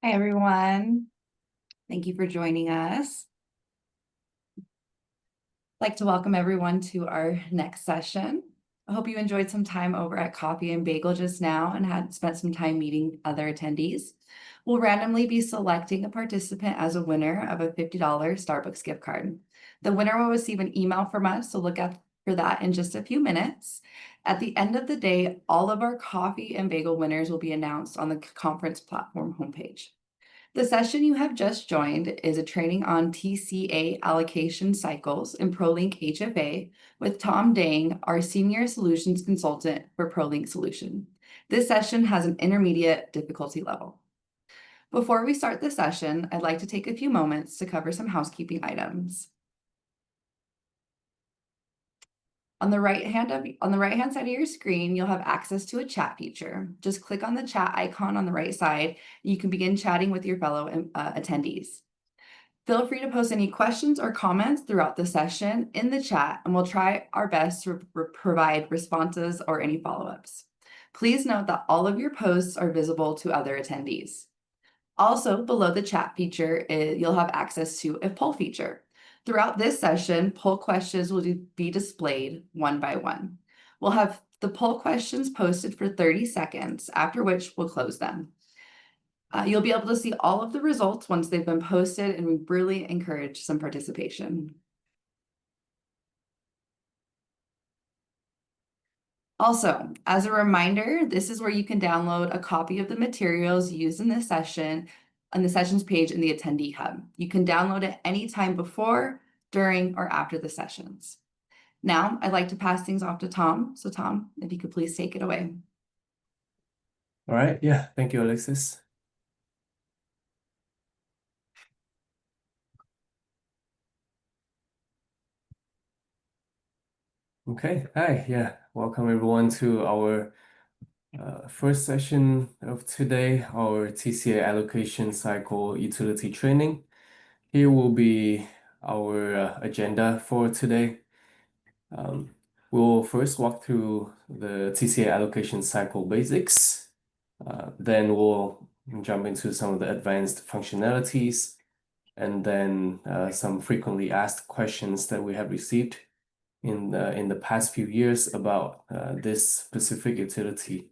Hi, everyone. Thank you for joining us. I'd like to welcome everyone to our next session. I hope you enjoyed some time over at Coffee and Bagel just now and had spent some time meeting other attendees. We'll randomly be selecting a participant as a winner of a $50 Starbucks gift card. The winner will receive an email from us, so look out for that in just a few minutes. At the end of the day, all of our Coffee and Bagel winners will be announced on the conference platform homepage. The session you have just joined is a training on TCA allocation cycles in ProLink HFA with Tom Dang, our Senior Solutions Consultant for ProLink Solution. This session has an intermediate difficulty level. Before we start the session, I'd like to take a few moments to cover some housekeeping items. On the right hand side of your screen, you'll have access to a chat feature. Just click on the chat icon on the right side, and you can begin chatting with your fellow attendees. Feel free to post any questions or comments throughout the session in the chat, and we'll try our best to provide responses or any follow-ups. Please note that all of your posts are visible to other attendees. Also, below the chat feature, you'll have access to a poll feature. Throughout this session, poll questions will be displayed one by one. We'll have the poll questions posted for 30 seconds, after which we'll close them. You'll be able to see all of the results once they've been posted, and we really encourage some participation. Also, as a reminder, this is where you can download a copy of the materials used in this session on the sessions page in the attendee hub. You can download it anytime before, during, or after the sessions. Now, I'd like to pass things off to Tom. So Tom, if you could please take it away. All right. Yeah. Thank you, Alexis. Okay. Hi. Yeah. Welcome everyone to our first session of today, our TCA allocation cycle utility training. Here will be our agenda for today. We'll first walk through the TCA allocation cycle basics. Then we'll jump into some of the advanced functionalities, and then some frequently asked questions that we have received in the past few years about this specific utility.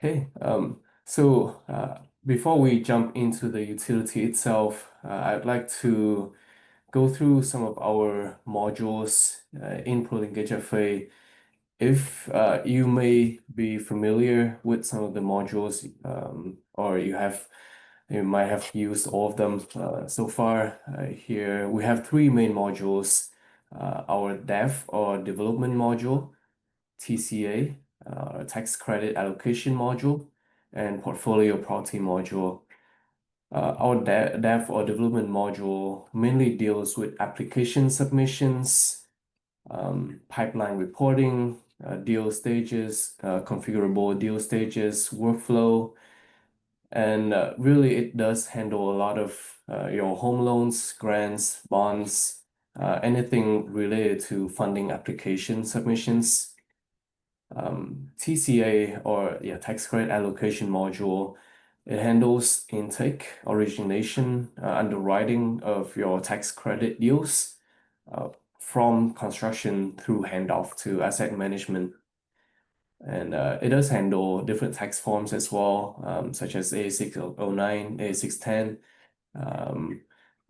Okay, so before we jump into the utility itself, I'd like to go through some of our modules in ProLink HFA. If you may be familiar with some of the modules, or you might have used all of them so far. Here we have three main modules: our dev or development module, TCA, tax credit allocation module, and portfolio priority module. Our dev or development module mainly deals with application submissions, pipeline reporting, deal stages, configurable deal stages, workflow, and really it does handle a lot of your home loans, grants, bonds, anything related to funding application submissions. TCA or tax credit allocation module, it handles intake, origination, underwriting of your tax credit deals from construction through handoff to asset management. And it does handle different tax forms as well, such as A609, A610.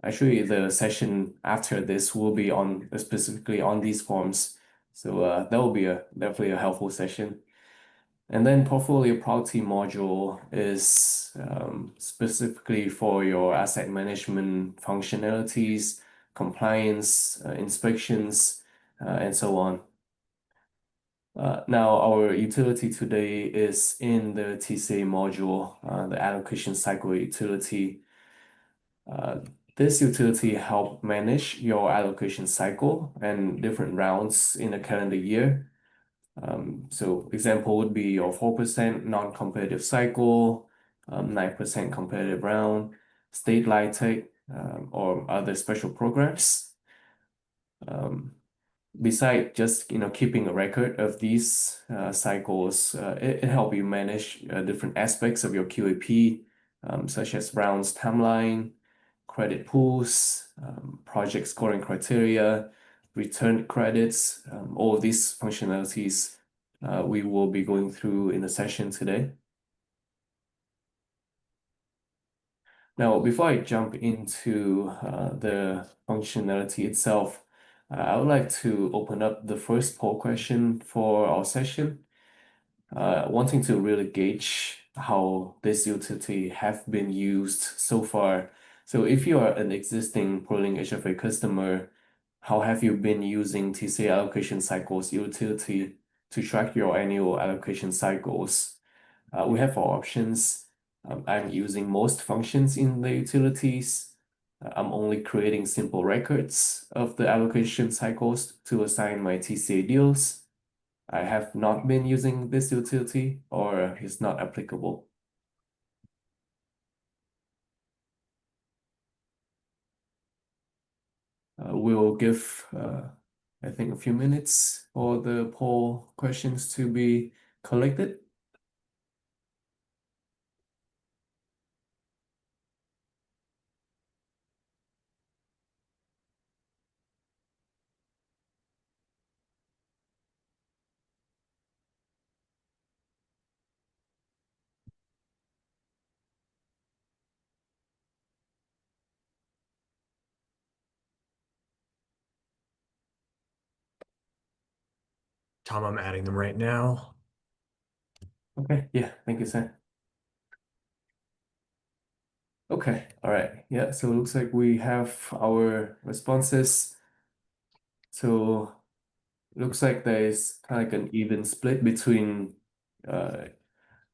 Actually, the session after this will be on specifically on these forms. So that will be definitely a helpful session. And then portfolio priority module is specifically for your asset management functionalities, compliance, inspections, and so on. Now, our utility today is in the TCA module, the allocation cycle utility. This utility help manage your allocation cycle and different rounds in a calendar year. So example would be your 4% non-competitive cycle, 9% competitive round, state LIHTC, or other special programs. Besides just keeping a record of these cycles, it helps you manage different aspects of your QAP, such as Brown's timeline, credit pools, project scoring criteria, return credits, all of these functionalities we will be going through in the session today. Now, before I jump into the functionality itself, I would like to open up the first poll question for our session, wanting to really gauge how this utility have been used so far. So if you are an existing ProLink HFA customer, how have you been using TCA allocation cycles utility to track your annual allocation cycles? We have four options. I'm using most functions in the utilities. I'm only creating simple records of the allocation cycles to assign my TCA deals. I have not been using this utility or it's not applicable. We'll give, I think, a few minutes for the poll questions to be collected. Tom, I'm adding them right now. Okay, yeah, thank you, Sam. Okay, all right. Yeah, so it looks like we have our responses. So looks like there is kind of like an even split between uh,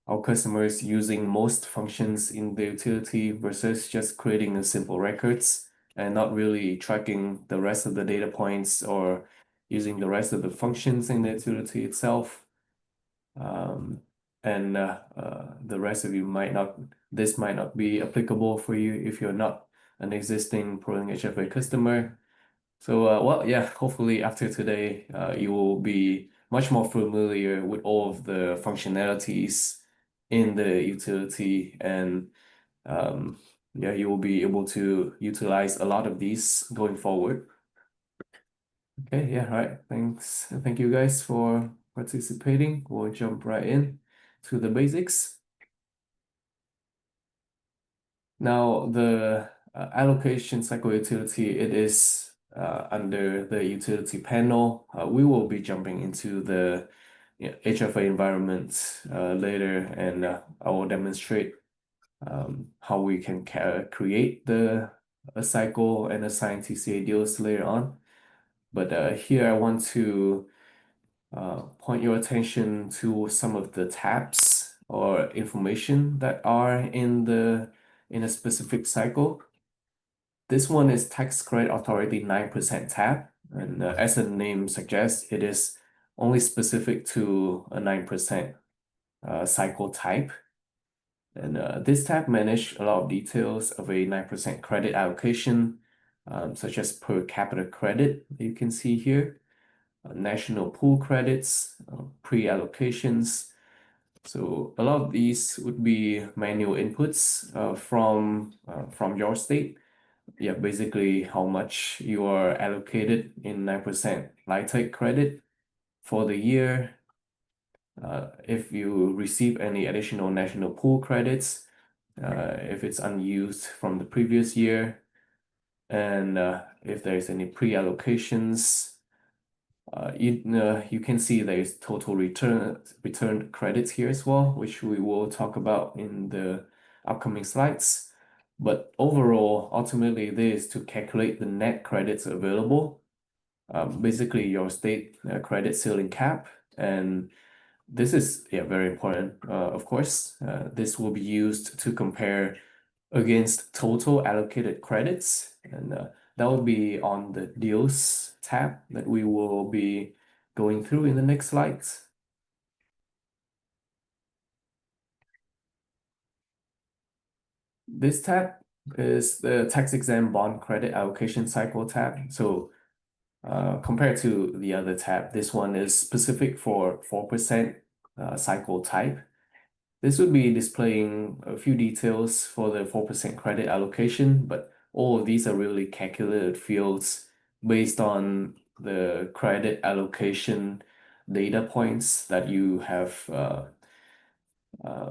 our customers using most functions in the utility versus just creating a simple records and not really tracking the rest of the data points or using the rest of the functions in the utility itself. And the rest of you this might not be applicable for you if you're not an existing ProLink HFA customer. So, well, yeah, hopefully after today, you will be much more familiar with all of the functionalities in the utility, and yeah, you will be able to utilize a lot of these going forward. Okay, yeah, all right. Thanks. Thank you guys for participating. We'll jump right in to the basics. Now, the allocation cycle utility, it is under the utility panel. We will be jumping into the HFA environment later, and I will demonstrate how we can create a cycle and assign TCA deals later on. But here I want to point your attention to some of the tabs or information that are in a specific cycle. This one is Tax Credit Authority 9% tab, and as the name suggests, it is only specific to a 9% cycle type. And this tab manages a lot of details of a 9% credit allocation, such as per capita credit you can see here, national pool credits, pre-allocations. So a lot of these would be manual inputs from your state. Yeah, basically how much you are allocated in 9% LIHTC credit for the year. If you receive any additional national pool credits, if it's unused from the previous year, and if there's any pre-allocations, you can see there's total return credits here as well, which we will talk about in the upcoming slides. But overall, ultimately, this is to calculate the net credits available, basically your state credit ceiling cap, and this is very important. Of course, this will be used to compare against total allocated credits, and that will be on the deals tab that we will be going through in the next slides. This tab is the tax exempt bond credit allocation cycle tab. So compared to the other tab, this one is specific for 4% cycle type. This would be displaying a few details for the 4% credit allocation, but all of these are really calculated fields based on the credit allocation data points that you have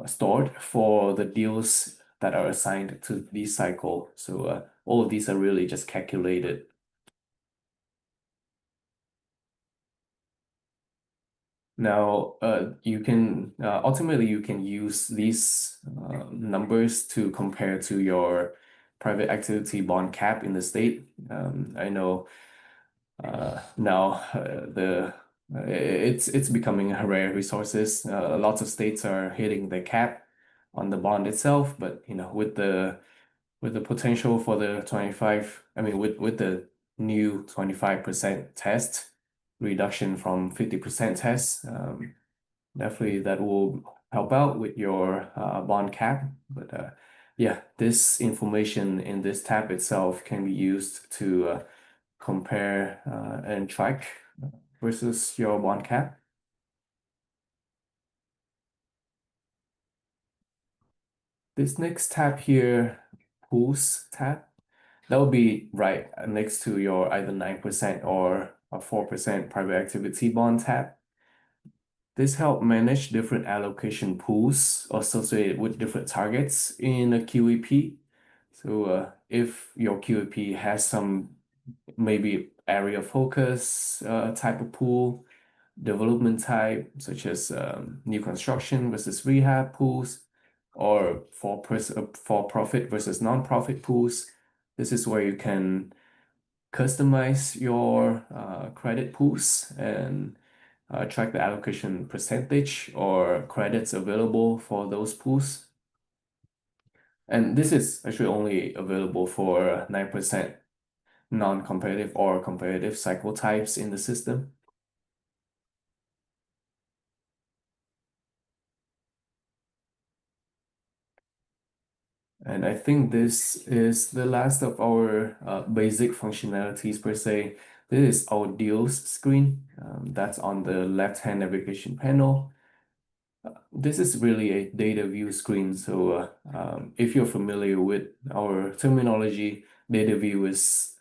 stored for the deals that are assigned to this cycle. So all of these are really just calculated. Now, you can ultimately you can use these numbers to compare to your private activity bond cap in the state. I know now it's becoming a rare resources. Lots of states are hitting the cap on the bond itself, but with the potential for the 25, I mean with the new 25% test reduction from 50% test, definitely that will help out with your bond cap. But yeah, this information in this tab itself can be used to compare and track versus your bond cap. This next tab here, pools tab, that will be right next to your either 9% or a 4% private activity bond tab. This help manage different allocation pools associated with different targets in a QEP. So if your QEP has some maybe area focus type of pool, development type, such as new construction versus rehab pools, or for profit versus non-profit pools, this is where you can customize your credit pools and track the allocation percentage or credits available for those pools. And this is actually only available for 9% non-competitive or competitive cycle types in the system. And I think this is the last of our basic functionalities per se. This is our deals screen. That's on the left-hand navigation panel. This is really a data view screen. So if you're familiar with our terminology, data view is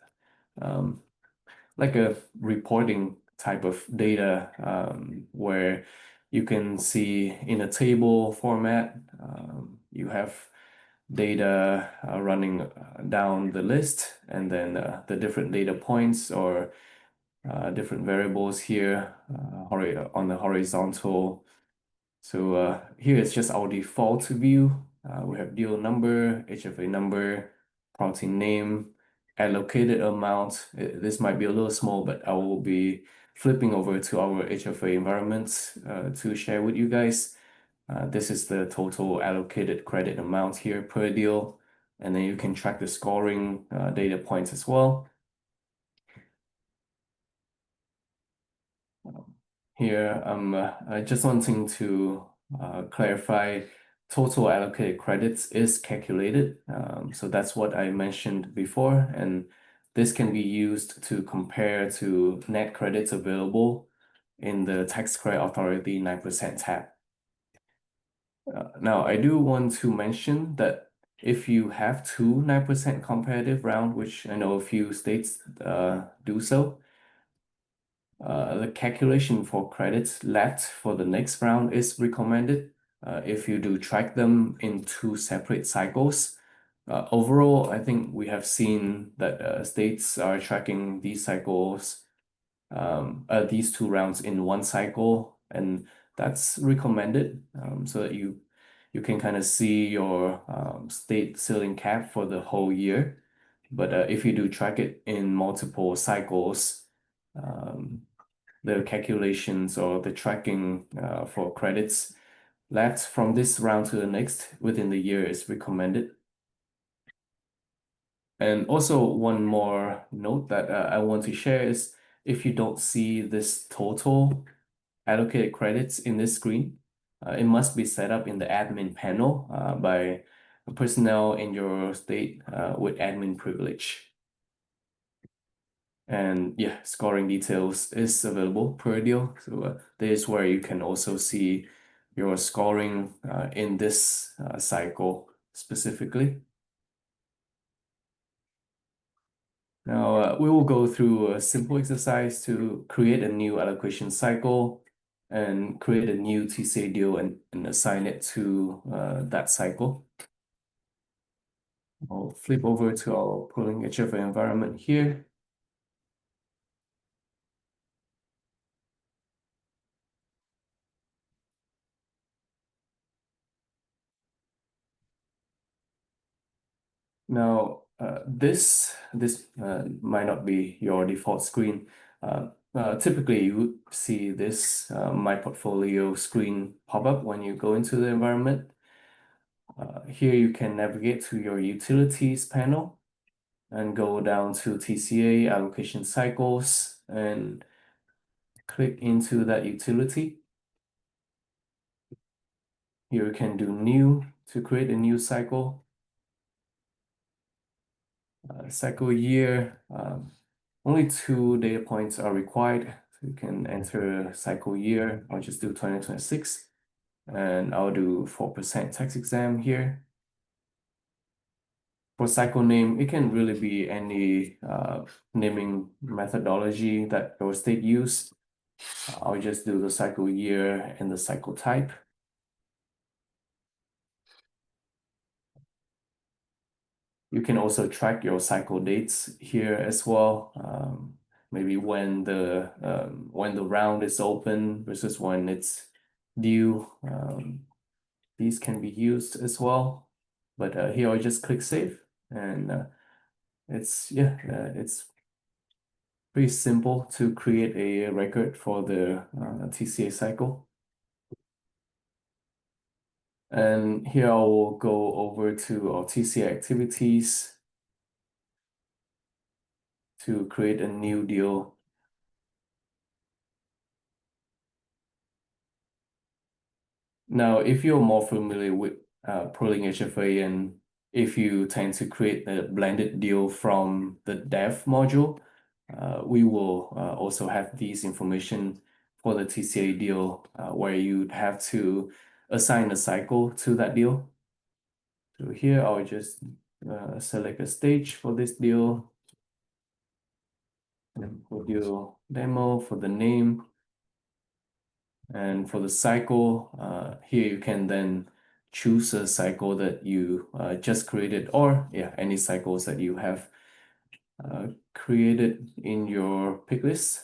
like a reporting type of data where you can see in a table format, you have data running down the list, and then the different data points or different variables here on the horizontal. So here it's just our default view. We have deal number, HFA number, protein name, allocated amount. This might be a little small, but I will be flipping over to our HFA environment to share with you guys. This is the total allocated credit amount here per deal, and then you can track the scoring data points as well. Here, I'm just wanting to clarify total allocated credits is calculated. So that's what I mentioned before, and this can be used to compare to net credits available in the Tax Credit Authority 9% tab. Now, I do want to mention that if you have two 9% competitive round, which I know a few states do so, the calculation for credits left for the next round is recommended if you do track them in two separate cycles. Overall, I think we have seen that states are tracking these cycles, these two rounds in one cycle, and that's recommended so that you can kind of see your state ceiling cap for the whole year. But if you do track it in multiple cycles, the calculations or the tracking for credits left from this round to the next within the year is recommended. And also one more note that I want to share is if you don't see this total allocated credits in this screen, it must be set up in the admin panel by personnel in your state with admin privilege. And yeah, scoring details is available per deal. So this is where you can also see your scoring in this cycle specifically. Now we will go through a simple exercise to create a new allocation cycle and create a new TCA deal and assign it to that cycle. I'll flip over to our ProLink HFA environment here. Now, this might not be your default screen. Typically, you would see this My Portfolio screen pop up when you go into the environment. Here you can navigate to your Utilities panel and go down to TCA Allocation Cycles and click into that utility. Here you can do New to create a new cycle. Cycle year, only 2 data points are required. So you can enter cycle year. I'll just do 2026 and I'll do 4% tax exam here. For cycle name, it can really be any naming methodology that your state use. I'll just do the cycle year and the cycle type. You can also track your cycle dates here as well. Maybe when the round is open versus when it's due. These can be used as well. But here I'll just click save, and it's pretty simple to create a record for the TCA cycle. And here I will go over to our TCA activities to create a new deal. Now, if you're more familiar with ProLink HFA and if you tend to create a blended deal from the dev module, we will also have these information for the TCA deal where you'd have to assign a cycle to that deal. So here I'll just select a stage for this deal. And for deal demo for the name. And for the cycle, here you can then choose a cycle that you just created, or any cycles that you have created in your pick list.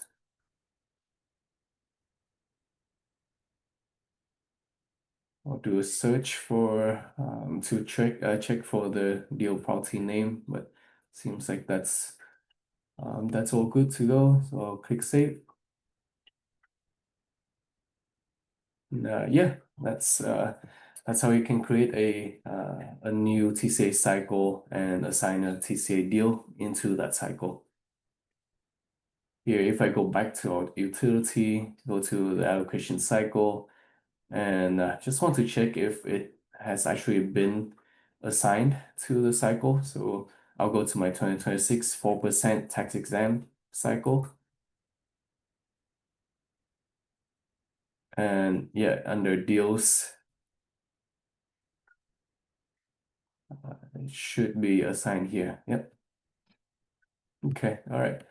I'll do a search for to check for the deal property name, but seems like that's all good to go. So I'll click save. And, yeah, that's how you can create a new TCA cycle and assign a TCA deal into that cycle. Here, if I go back to our utility, go to the allocation cycle, and just want to check if it has actually been assigned to the cycle. So I'll go to my 2026 4% tax exam cycle. And yeah, under deals, it should be assigned here. Yep. Okay, all right.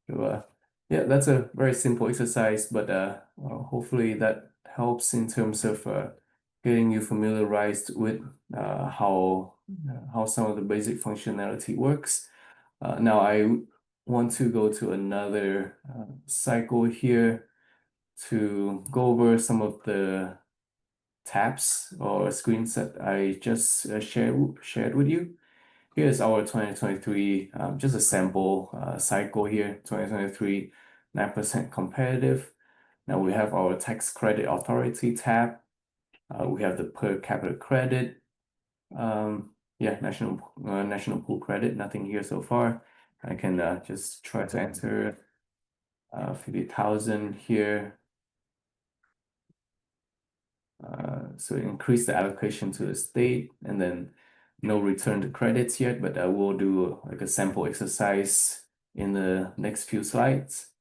So yeah, that's a very simple exercise, but hopefully that helps in terms of getting you familiarized with how some of the basic functionality works. Now I want to go to another cycle here to go over some of the tabs or screens that I just shared with you. Here's our 2023, just a sample cycle here, 2023, 9% competitive. Now we have our tax credit authority tab. We have the per capita credit. National pool credit, nothing here so far. I can just try to enter 50,000 here. So increase the allocation to the state, and then no return to credits yet, but I will do like a sample exercise in the next few slides.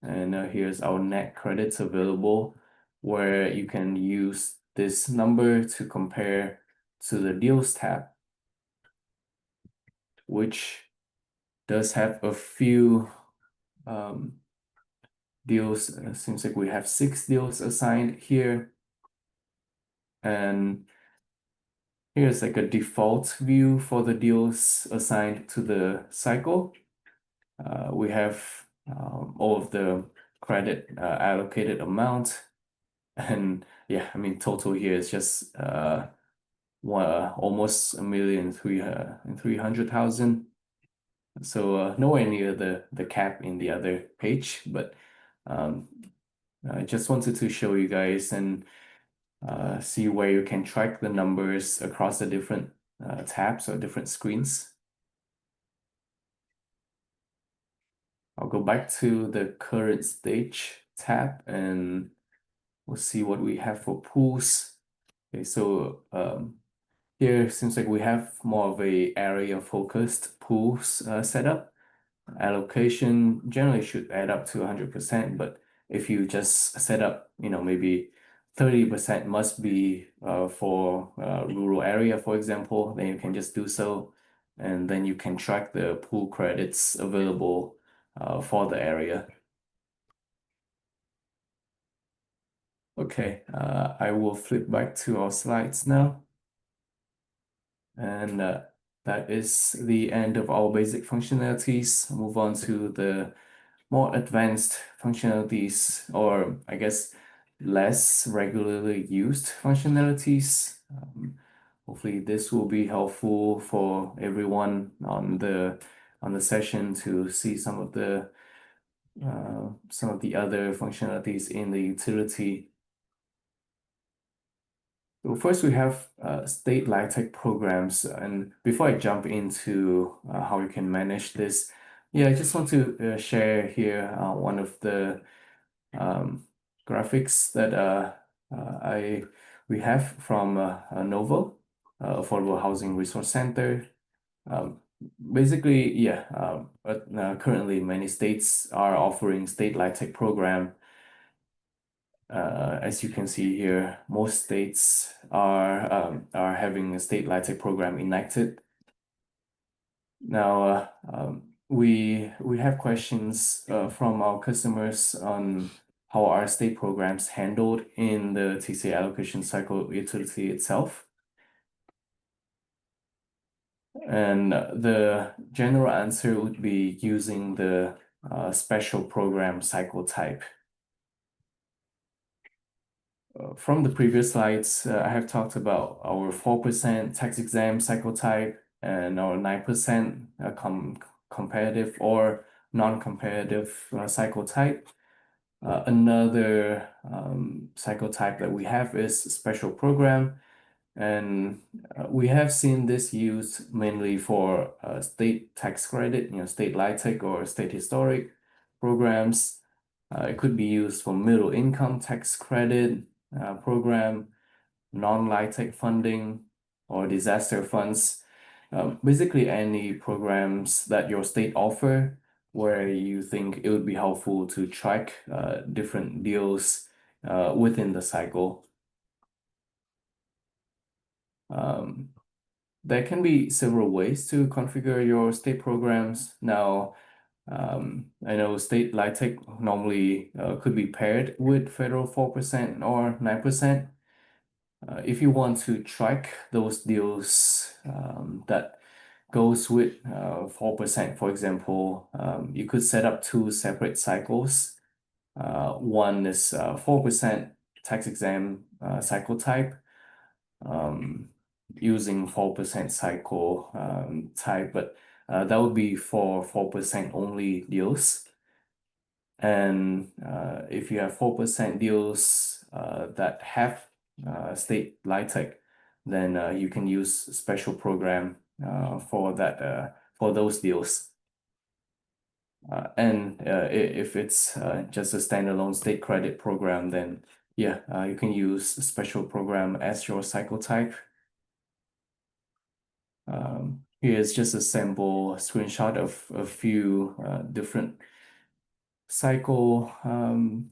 And here's our net credits available, where you can use this number to compare to the deals tab, which does have a few deals. Seems like we have 6 deals assigned here. And here's like a default view for the deals assigned to the cycle. We have all of the credit allocated amount. And yeah, I mean, total here is just almost 1,300,000. So nowhere near the cap in the other page, but I just wanted to show you guys and see where you can track the numbers across the different tabs or different screens. I'll go back to the current stage tab and we'll see what we have for pools. Okay, so here seems like we have more of a area focused pools setup. Allocation generally should add up to 100%, but if you just set up, maybe 30% must be for rural area, for example, then you can just do so, and then you can track the pool credits available for the area. Okay, I will flip back to our slides now. And that is the end of our basic functionalities. Move on to the more advanced functionalities, or I guess less regularly used functionalities. Hopefully this will be helpful for everyone on the session to see some of the other functionalities in the utility. So first we have state LIHTC programs, and before I jump into how you can manage this, yeah, I just want to share here one of the graphics that we have from Novo, Affordable Housing Resource Center. Basically, yeah, currently many states are offering state LIHTC program. As you can see here, most states are having a state LIHTC program enacted. Now, we have questions from our customers on how are state programs handled in the TCA allocation cycle utility itself. And the general answer would be using the special program cycle type. From the previous slides, I have talked about our 4% tax exempt cycle type and our 9% competitive or non-competitive cycle type. Another cycle type that we have is special program, and we have seen this used mainly for state tax credit, state LIHTC or state historic programs. It could be used for middle income tax credit program, non-LIHTC funding, or disaster funds. Basically any programs that your state offer where you think it would be helpful to track different deals within the cycle. There can be several ways to configure your state programs. Now, I know state LIHTC normally could be paired with federal 4% or 9%. If you want to track those deals that goes with 4%, for example, you could set up 2 separate cycles. One is 4% tax exempt cycle type, using 4% cycle type, but that would be for 4% only deals. And if you have 4% deals that have state LIHTC, then you can use special program for that for those deals. And if it's just a standalone state credit program, then yeah, you can use special program as your cycle type. Here's just a sample screenshot of a few different cycle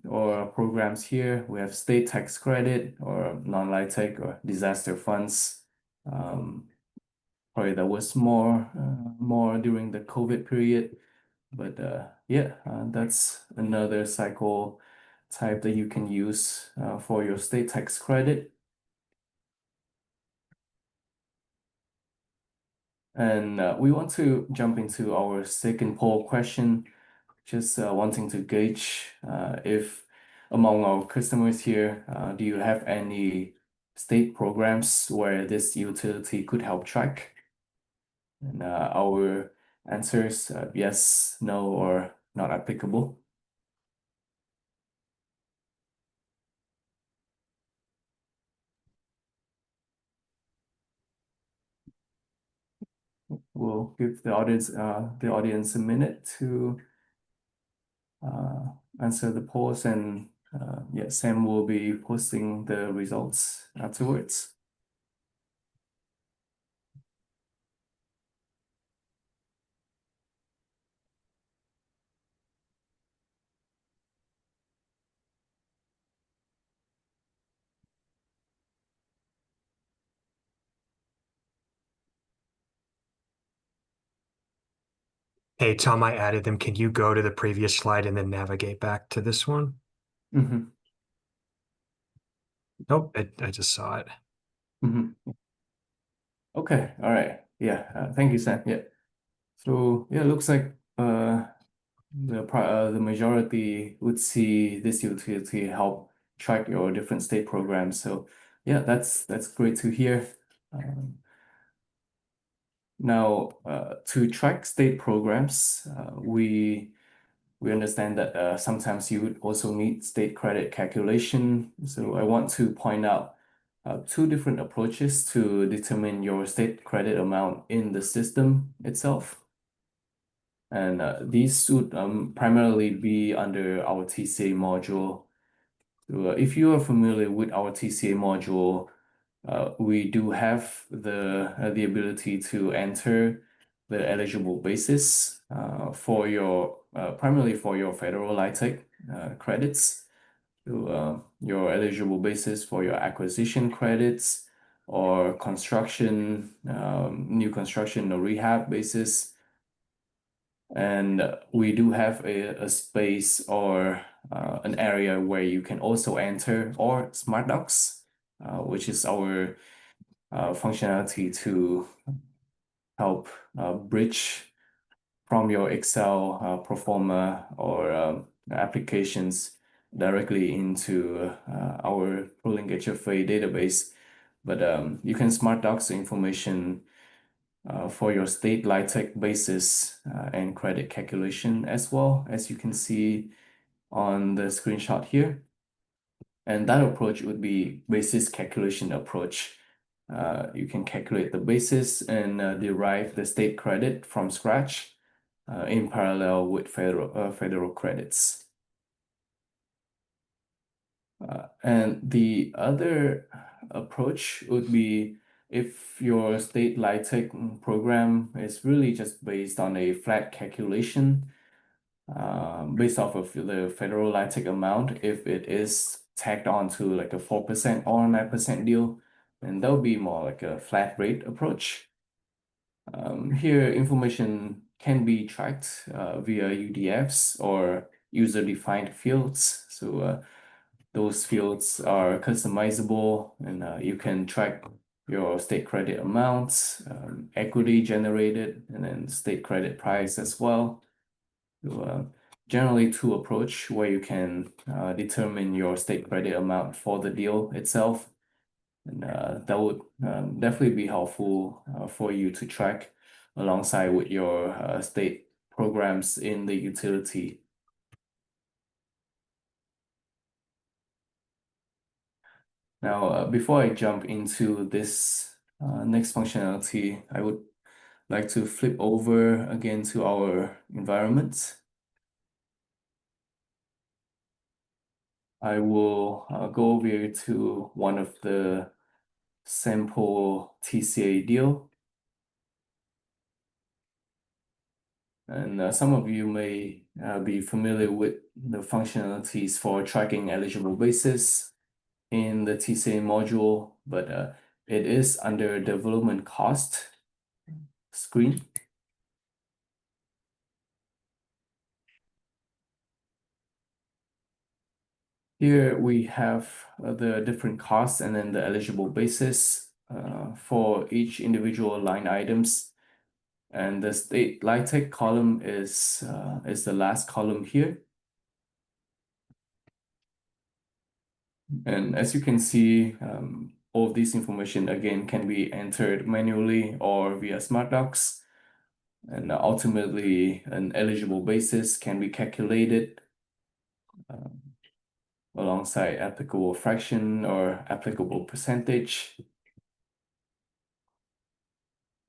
or programs here. We have state tax credit or non-LIHTC or disaster funds. Probably there was more during the COVID period, but yeah, that's another cycle type that you can use for your state tax credit. And we want to jump into our second poll question, just wanting to gauge if among our customers here, do you have any state programs where this utility could help track? And our answers, yes, no, or not applicable. We'll give the audience a minute to answer the polls, and yeah, Sam will be posting the results afterwards. Hey, Tom, I added them. Can you go to the previous slide and then navigate back to this one? Mm-hmm. Nope, I just saw it. Mm-hmm. Okay, all right. Yeah, thank you, Sam. Yeah. So yeah, looks like the majority would see this utility help track your different state programs. So yeah, that's great to hear. Now, to track state programs, we understand that sometimes you would also need state credit calculation. So I want to point out two different approaches to determine your state credit amount in the system itself. And these would primarily be under our TCA module. So, if you are familiar with our TCA module, we do have the ability to enter the eligible basis for your primarily for your federal LIHTC credits. So, your eligible basis for your acquisition credits or construction, new construction or rehab basis. And we do have a space or an area where you can also enter or smart docs, which is our functionality to help bridge from your Excel pro forma or applications directly into our ProLink HFA database. But you can smart docs the information for your state LIHTC basis and credit calculation as well, as you can see on the screenshot here. And that approach would be basis calculation approach. You can calculate the basis and derive the state credit from scratch in parallel with federal credits. And the other approach would be if your state LIHTC program is really just based on a flat calculation based off of the federal LIHTC amount, if it is tagged onto like a 4% or 9% deal, then that would be more like a flat rate approach. Here, information can be tracked via UDFs or user-defined fields. So those fields are customizable, and you can track your state credit amounts, equity generated, and then state credit price as well. So, generally two approach where you can determine your state credit amount for the deal itself. And that would definitely be helpful for you to track alongside with your state programs in the utility. Now, before I jump into this next functionality, I would like to flip over again to our environment. I will go over here to one of the sample TCA deal. And some of you may be familiar with the functionalities for tracking eligible basis in the TCA module, but it is under development cost screen. Here we have the different costs and then the eligible basis for each individual line items. And the state LIHTC column is the last column here. And as you can see, all of this information again can be entered manually or via Smart Docs. And ultimately, an eligible basis can be calculated alongside applicable fraction or applicable percentage.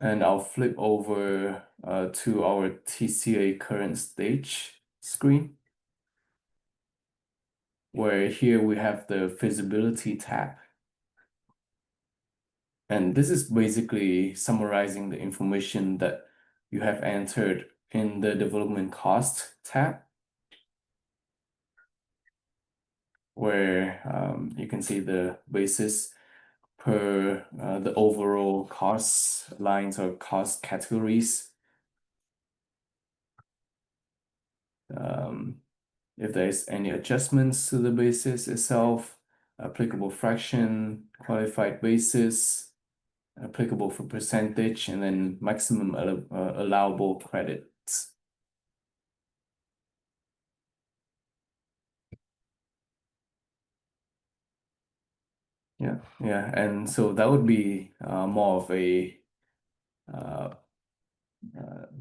And I'll flip over to our TCA current stage screen, where here we have the feasibility tab. And this is basically summarizing the information that you have entered in the development cost tab, where you can see the basis per the overall cost lines or cost categories. If there's any adjustments to the basis itself, applicable fraction, qualified basis, applicable for percentage, and then maximum allowable credits. Yeah, and so that would be more of a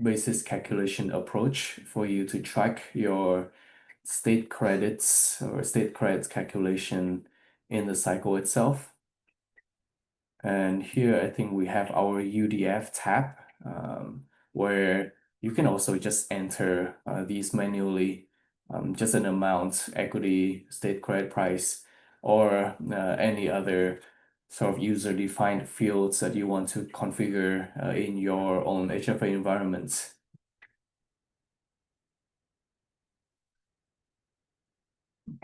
basis calculation approach for you to track your state credits or state credits calculation in the cycle itself. And here I think we have our UDF tab, where you can also just enter these manually, just an amount, equity, state credit price, or any other sort of user-defined fields that you want to configure in your own HFA environment.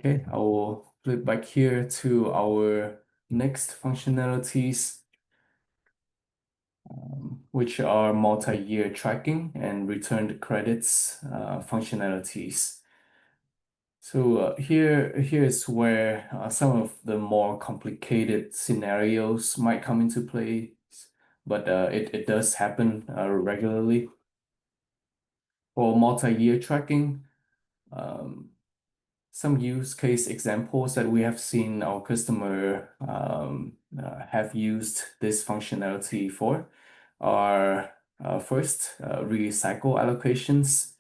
Okay, I will flip back here to our next functionalities, which are multi-year tracking and returned credits functionalities. So here's where some of the more complicated scenarios might come into play, but it does happen regularly. For multi-year tracking, some use case examples that we have seen our customer have used this functionality for are first, recycle allocations.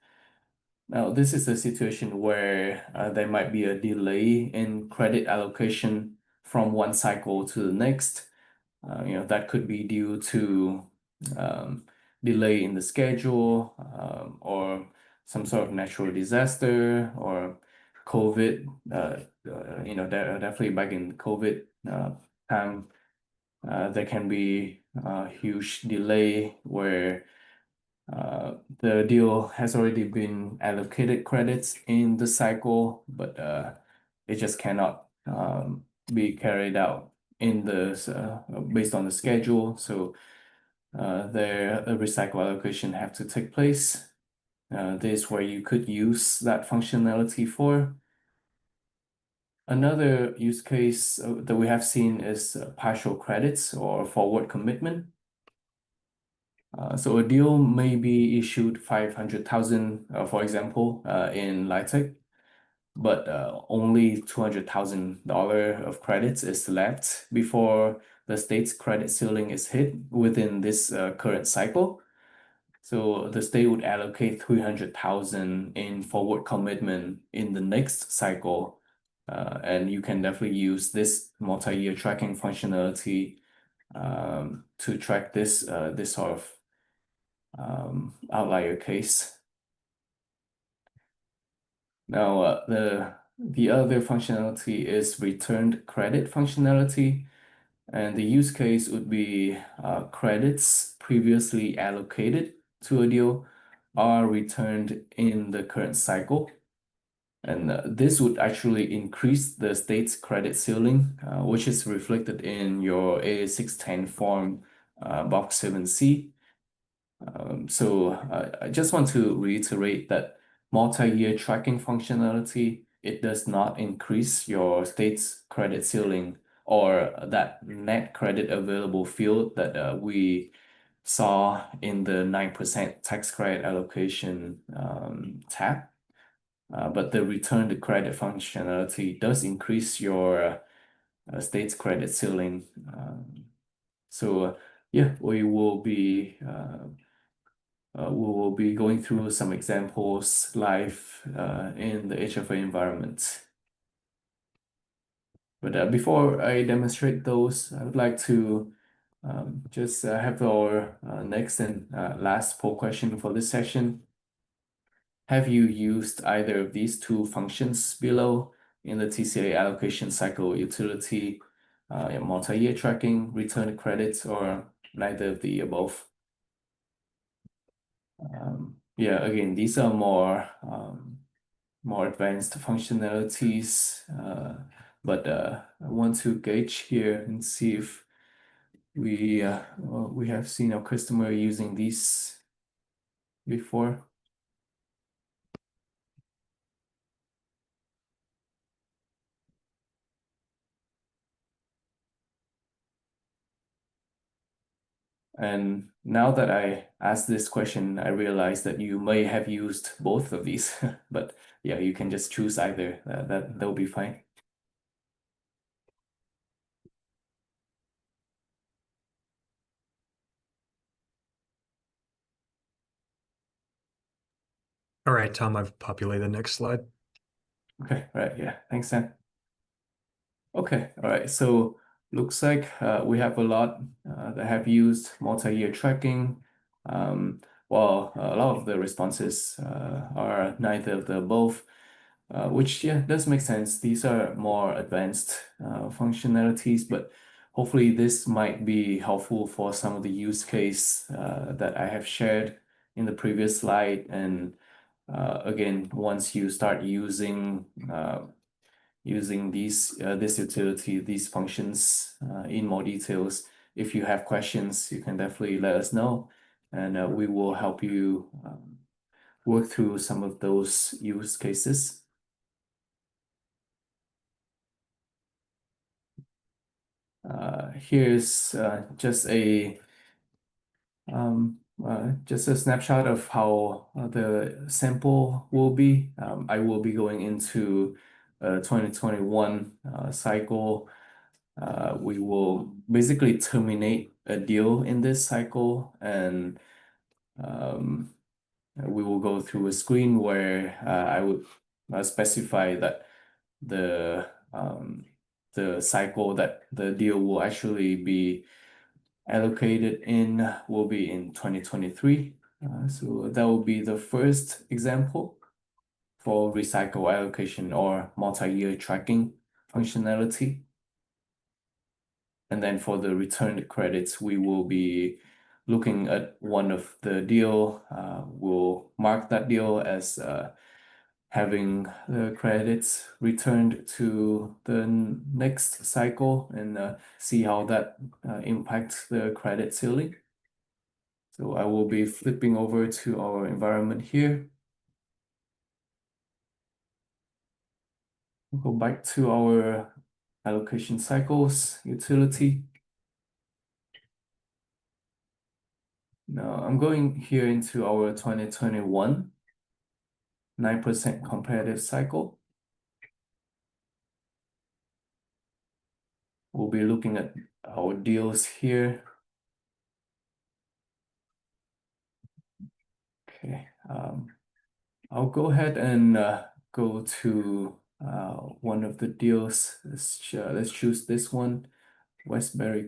Now, this is a situation where there might be a delay in credit allocation from one cycle to the next. That could be due to delay in the schedule or some sort of natural disaster or COVID. Definitely back in COVID time, there can be a huge delay where the deal has already been allocated credits in the cycle, but it just cannot be carried out in the based on the schedule. So a recycle allocation have to take place. This is where you could use that functionality for. Another use case that we have seen is partial credits or forward commitment. So a deal may be issued 500,000, for example, in LIHTC, but only $200,000 of credits is left before the state's credit ceiling is hit within this current cycle. So the state would allocate 300,000 in forward commitment in the next cycle, and you can definitely use this multi-year tracking functionality to track this sort of outlier case. Now, the other functionality is returned credit functionality, and the use case would be credits previously allocated to a deal are returned in the current cycle. And this would actually increase the state's credit ceiling, which is reflected in your A610 form box 7C. So I just want to reiterate that multi-year tracking functionality, it does not increase your state's credit ceiling or that net credit available field that we saw in the 9% tax credit allocation tab. But the return to credit functionality does increase your state's credit ceiling. So yeah, we will be going through some examples live in the HFA environment. But before I demonstrate those, I would like to just have our next and last poll question for this session. Have you used either of these two functions below in the TCA allocation cycle utility, multi-year tracking, return credits, or neither of the above? Yeah, again, these are more advanced functionalities, but I want to gauge here and see if we have seen our customer using these before. And now that I asked this question, I realize that you may have used both of these, but yeah, you can just choose either. That'll be fine. All right, Tom, I've populated the next slide. Okay, right, yeah, thanks, Sam. Okay, all right, so looks like we have a lot that have used multi-year tracking. While a lot of the responses are neither of the above, which yeah, does make sense. These are more advanced functionalities, but hopefully this might be helpful for some of the use case that I have shared in the previous slide. And again, once you start using this utility, these functions in more details, if you have questions, you can definitely let us know, and we will help you work through some of those use cases. Here's just a snapshot of how the sample will be. I will be going into 2021 cycle. We will basically terminate a deal in this cycle, and we will go through a screen where I would specify that the cycle that the deal will actually be allocated in will be in 2023. So that will be the first example for recycle allocation or multi-year tracking functionality. And then for the returned credits, we will be looking at one of the deal. We'll mark that deal as having the credits returned to the next cycle and see how that impacts the credit ceiling. So I will be flipping over to our environment here. Go back to our allocation cycles utility. Now I'm going here into our 2021 9% comparative cycle. We'll be looking at our deals here. Okay, I'll go ahead and go to one of the deals. Let's choose this one, Westbury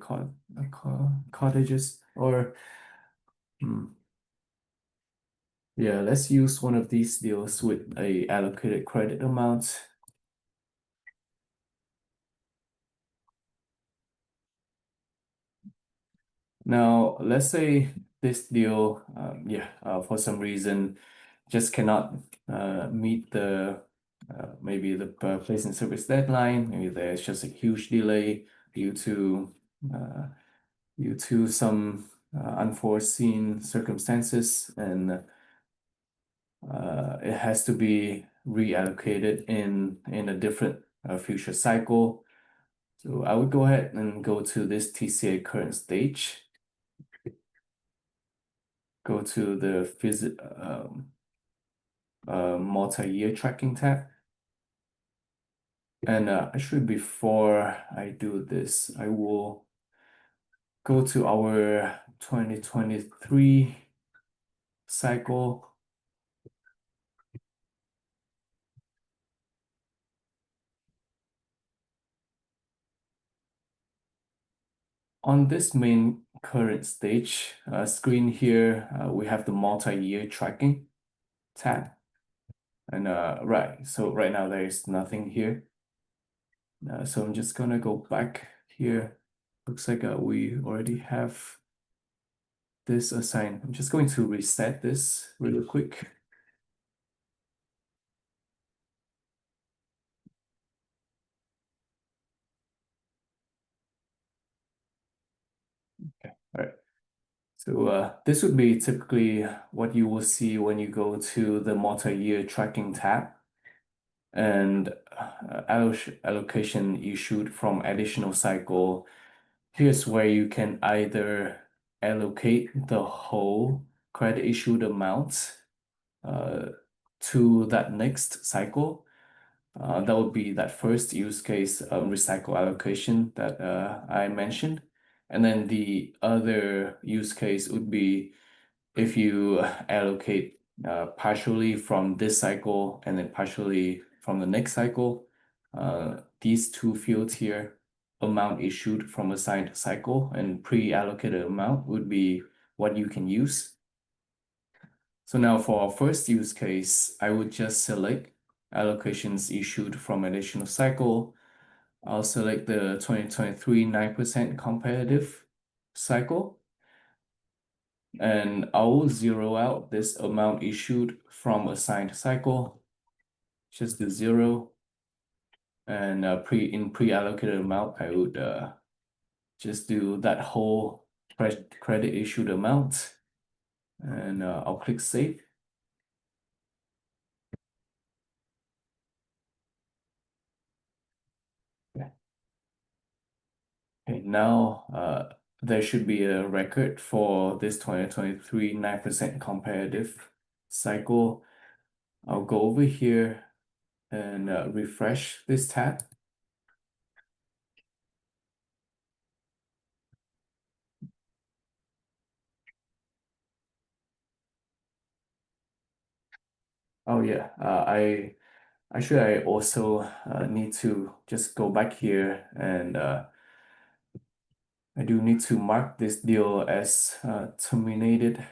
Cottages, or yeah, let's use one of these deals with a allocated credit amount. Now, let's say this deal, for some reason, just cannot meet the maybe the place in service deadline. Maybe there's just a huge delay due to some unforeseen circumstances, and it has to be reallocated in a different future cycle. So I would go ahead and go to this TCA current stage. Go to the multi-year tracking tab. And actually, before I do this, I will go to our 2023 cycle. On this main current stage screen here, we have the multi-year tracking tab. And so right now there is nothing here. So I'm just gonna go back here. Looks like we already have this assigned. I'm just going to reset this really quick. Okay, all right. So this would be typically what you will see when you go to the multi-year tracking tab, and allocation issued from additional cycle. Here's where you can either allocate the whole credit issued amount to that next cycle. That would be that first use case, recycle allocation that I mentioned. And then the other use case would be if you allocate partially from this cycle and then partially from the next cycle. These two fields here, amount issued from assigned cycle and pre-allocated amount, would be what you can use. So now for our first use case, I would just select allocations issued from additional cycle. I'll select the 2023 9% competitive cycle, and I'll zero out this amount issued from assigned cycle, just the zero. And pre-allocated amount, I would just do that whole credit issued amount, and I'll click save. Okay, now there should be a record for this 2023 9% competitive cycle. I'll go over here and refresh this tab. Oh yeah, I also need to just go back here, and I do need to mark this deal as terminated.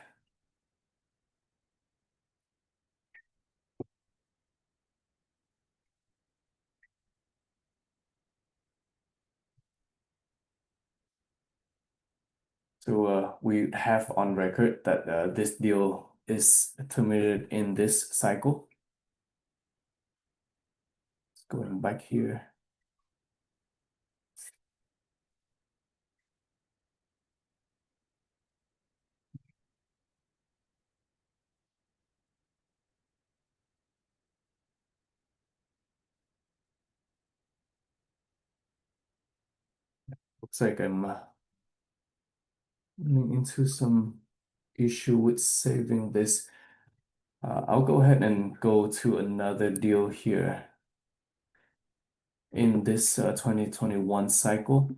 So we have on record that this deal is terminated in this cycle. Going back here. Looks like I'm running into some issue with saving this. I'll go ahead and go to another deal here in this 2021 cycle.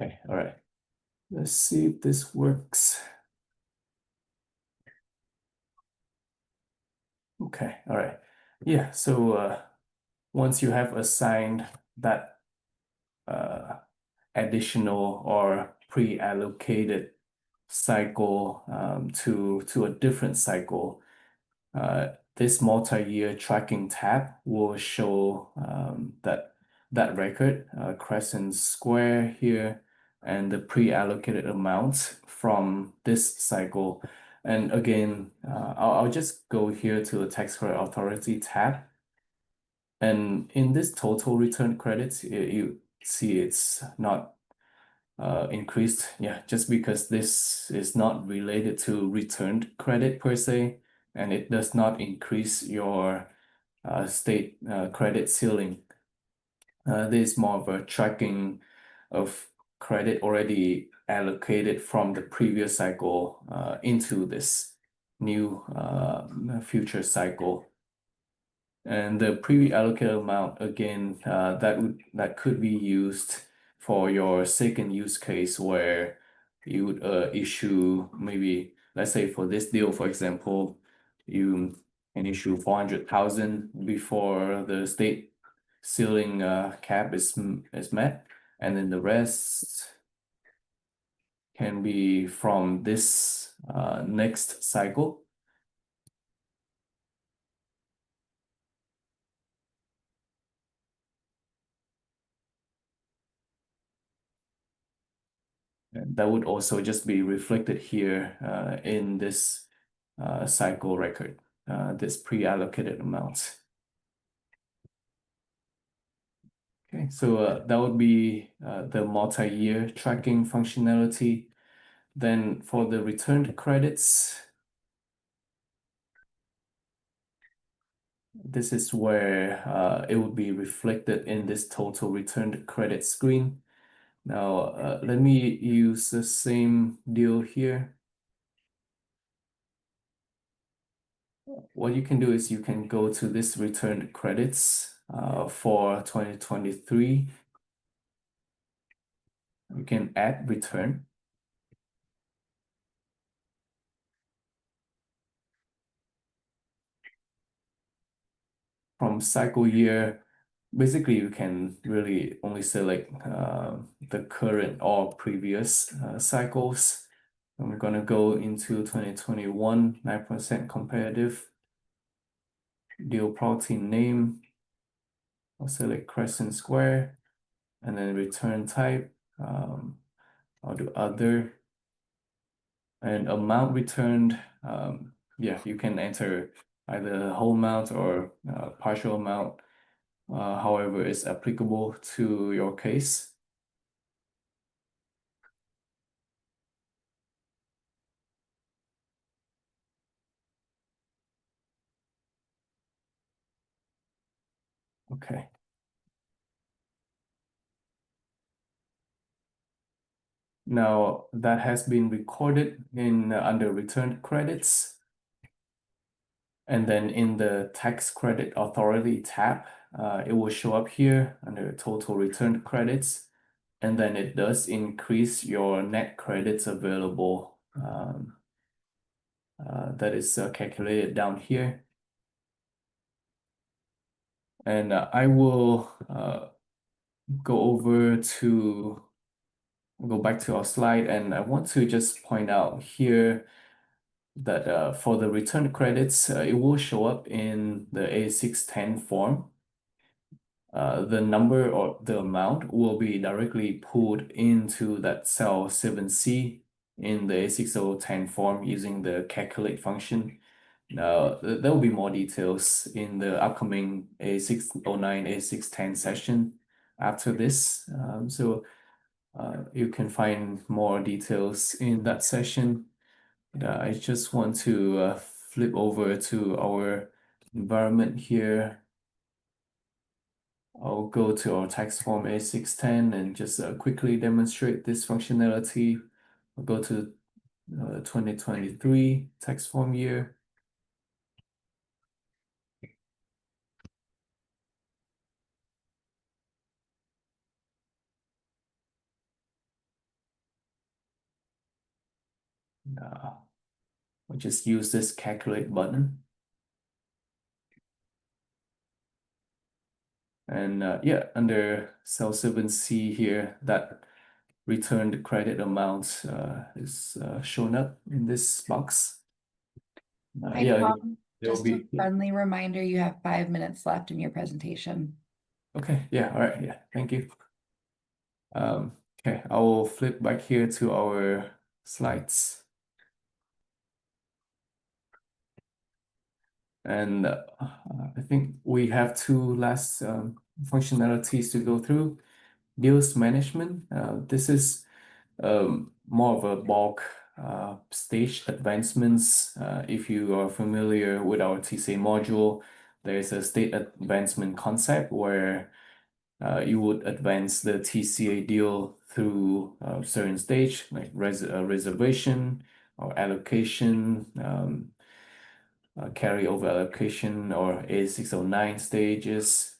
Okay, all right. Let's see if this works. Okay, all right. Yeah, so once you have assigned that additional or pre-allocated cycle to a different cycle, this multi-year tracking tab will show that record, crescent square here, and the pre-allocated amounts from this cycle. And again, I'll just go here to the Tax Credit Authority tab. And in this total return credits, you see it's not increased. Yeah, just because this is not related to returned credit per se, and it does not increase your state credit ceiling. This is more of a tracking of credit already allocated from the previous cycle into this new future cycle. And the pre-allocated amount, again, that could be used for your second use case where you would issue maybe, let's say for this deal, for example, you can issue 400,000 before the state ceiling cap is met, and then the rest can be from this next cycle. And that would also just be reflected here in this cycle record, this pre-allocated amount. Okay, so that would be the multi-year tracking functionality. Then for the returned credits, this is where it would be reflected in this total returned credit screen. Now, let me use the same deal here. What you can do is you can go to this returned credits for 2023. You can add return. From cycle year, basically you can really only select the current or previous cycles. And we're gonna go into 2021, 9% competitive. Deal protein name. I'll select crescent square and then return type. I'll do other. And amount returned, yeah, you can enter either whole amount or partial amount, however is applicable to your case. Okay. Now that has been recorded in under returned credits. And then in the Tax Credit Authority tab, it will show up here under total returned credits. And then it does increase your net credits available. That is calculated down here. And I will go back to our slide, and I want to just point out here that for the return credits, it will show up in the A610 form. The number or the amount will be directly pulled into that cell 7C in the A6010 form using the calculate function. Now, there will be more details in the upcoming A609, A610 session after this. So you can find more details in that session. I just want to flip over to our environment here. I'll go to our tax form A610 and just quickly demonstrate this functionality. I'll go to 2023 tax form year. we'll just use this calculate button. And yeah, under cell 7C here, that returned credit amount is shown up in this box. Hi, Yeah, Tom. there'll Just a be, friendly reminder, you have 5 minutes left in your presentation. okay, yeah, all right, yeah, thank you. Okay, I will flip back here to our slides. And I think we have two last functionalities to go through. Deals management. This is more of a bulk stage advancements. If you are familiar with our TCA module, there is a state advancement concept where you would advance the TCA deal through a certain stage, like reservation or allocation, carryover allocation, or A609 stages.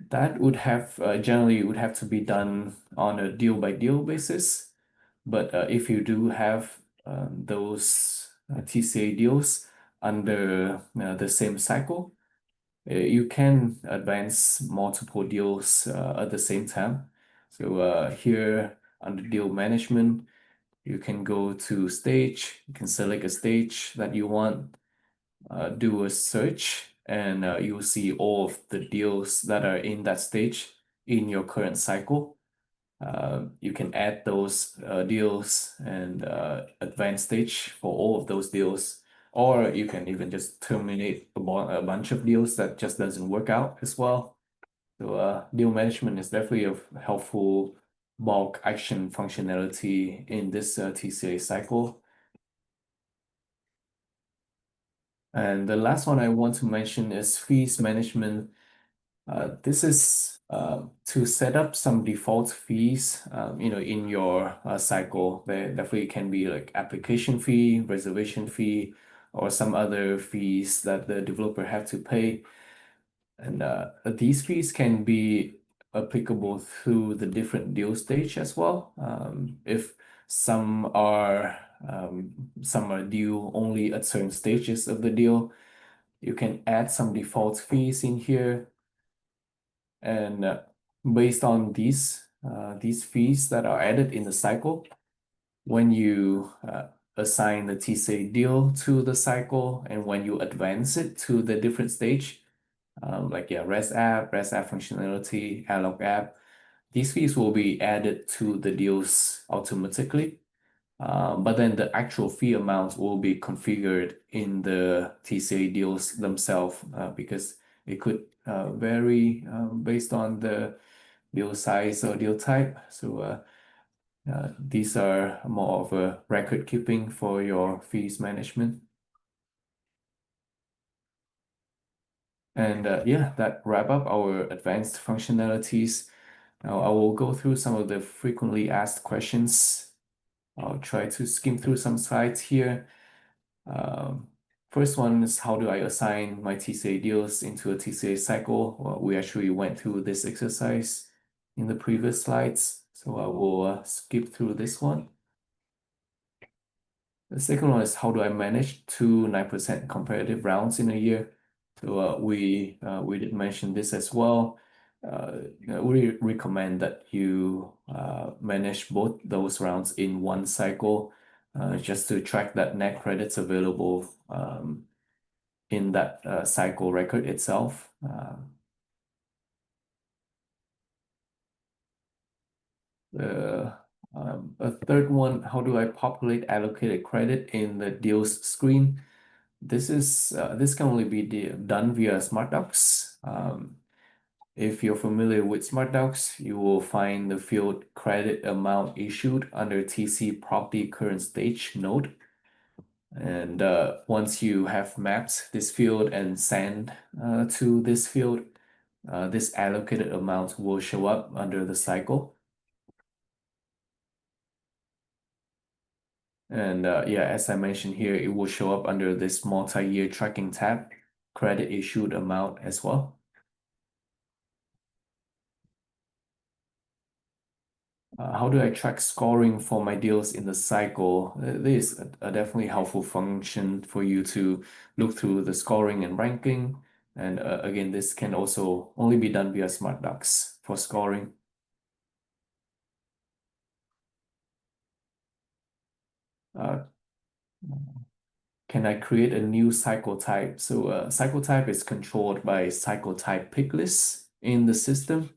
That would have generally would have to be done on a deal by deal basis. But if you do have those TCA deals under the same cycle, you can advance multiple deals at the same time. So here under deal management, you can go to stage, you can select a stage that you want, do a search, and you will see all of the deals that are in that stage in your current cycle. You can add those deals and advanced stage for all of those deals, or you can even just terminate a bunch of deals that just doesn't work out as well. So deal management is definitely a helpful bulk action functionality in this TCA cycle. And the last one I want to mention is fees management. This is to set up some default fees, in your cycle. There definitely can be like application fee, reservation fee, or some other fees that the developer have to pay. And these fees can be applicable through the different deal stage as well. If some are due only at certain stages of the deal, you can add some default fees in here. And based on these fees that are added in the cycle, when you assign the TCA deal to the cycle and when you advance it to the different stage, like REST app functionality, alloc app, these fees will be added to the deals automatically. But then the actual fee amounts will be configured in the TCA deals themselves because it could vary based on the deal size or deal type. So these are more of a record keeping for your fees management. And yeah, that wrap up our advanced functionalities. Now I will go through some of the frequently asked questions. I'll try to skim through some slides here. First one is how do I assign my TCA deals into a TCA cycle? Well, we actually went through this exercise in the previous slides, so I will skip through this one. The second one is how do I manage 2 9% competitive rounds in a year? So we did mention this as well. We recommend that you manage both those rounds in one cycle, just to track that net credits available in that cycle record itself. A third one, how do I populate allocated credit in the deals screen? This can only be done via Smart Docs. If you're familiar with Smart Docs, you will find the field credit amount issued under TC property current stage node. And once you have mapped this field and send to this field, this allocated amount will show up under the cycle. And yeah, as I mentioned here, it will show up under this multi-year tracking tab, credit issued amount as well. how do I track scoring for my deals in the cycle? This is a definitely helpful function for you to look through the scoring and ranking. And again, this can also only be done via Smart Ducks for scoring. Uh, can I create a new cycle type? So cycle type is controlled by cycle type pick list in the system.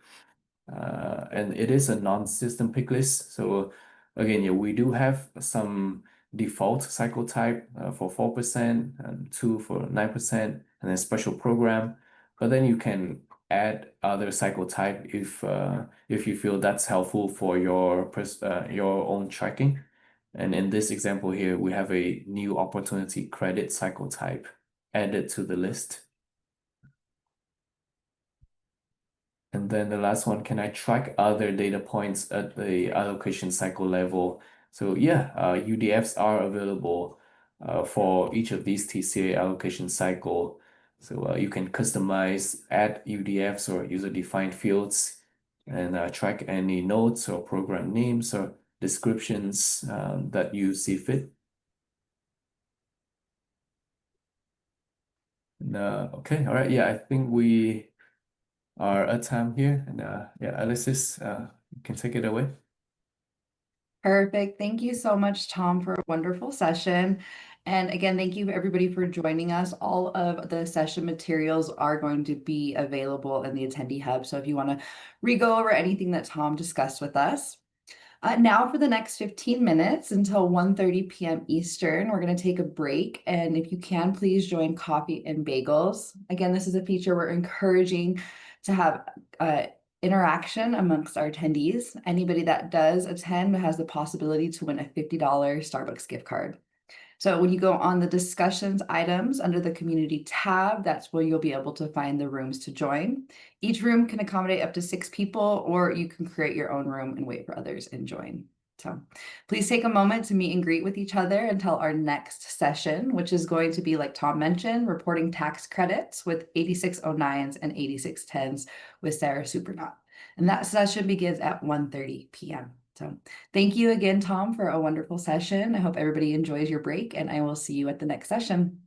And it is a non-system pick list. So again, yeah, we do have some default cycle type for 4% and 2 for 9%, and then special program. But then you can add other cycle type if you feel that's helpful for your own tracking. And in this example here, we have a new opportunity credit cycle type added to the list. And then the last one, can I track other data points at the allocation cycle level? So yeah, UDFs are available for each of these TCA allocation cycle. So you can customize, add UDFs or user-defined fields, and track any notes or program names or descriptions that you see fit. And, okay, all right, yeah, I think we are at time here. And yeah, Alexis, you can take it away. Perfect. Thank you so much, Tom, for a wonderful session. And again, thank you everybody for joining us. All of the session materials are going to be available in the attendee hub. So if you want to re-go over anything that Tom discussed with us. Now for the next 15 minutes until 1:30 p.m. Eastern, we're going to take a break. And if you can, please join Coffee and Bagels. Again, this is a feature we're encouraging to have interaction amongst our attendees. Anybody that does attend has the possibility to win a $50 Starbucks gift card. So when you go on the discussions items under the community tab, that's where you'll be able to find the rooms to join. Each room can accommodate up to 6 people, or you can create your own room and wait for others and join. So please take a moment to meet and greet with each other until our next session, which is going to be, like Tom mentioned, reporting tax credits with 8609s and 8610s with Sarah Supernaut. And that session begins at 1:30 p.m. So thank you again, Tom, for a wonderful session. I hope everybody enjoys your break, and I will see you at the next session.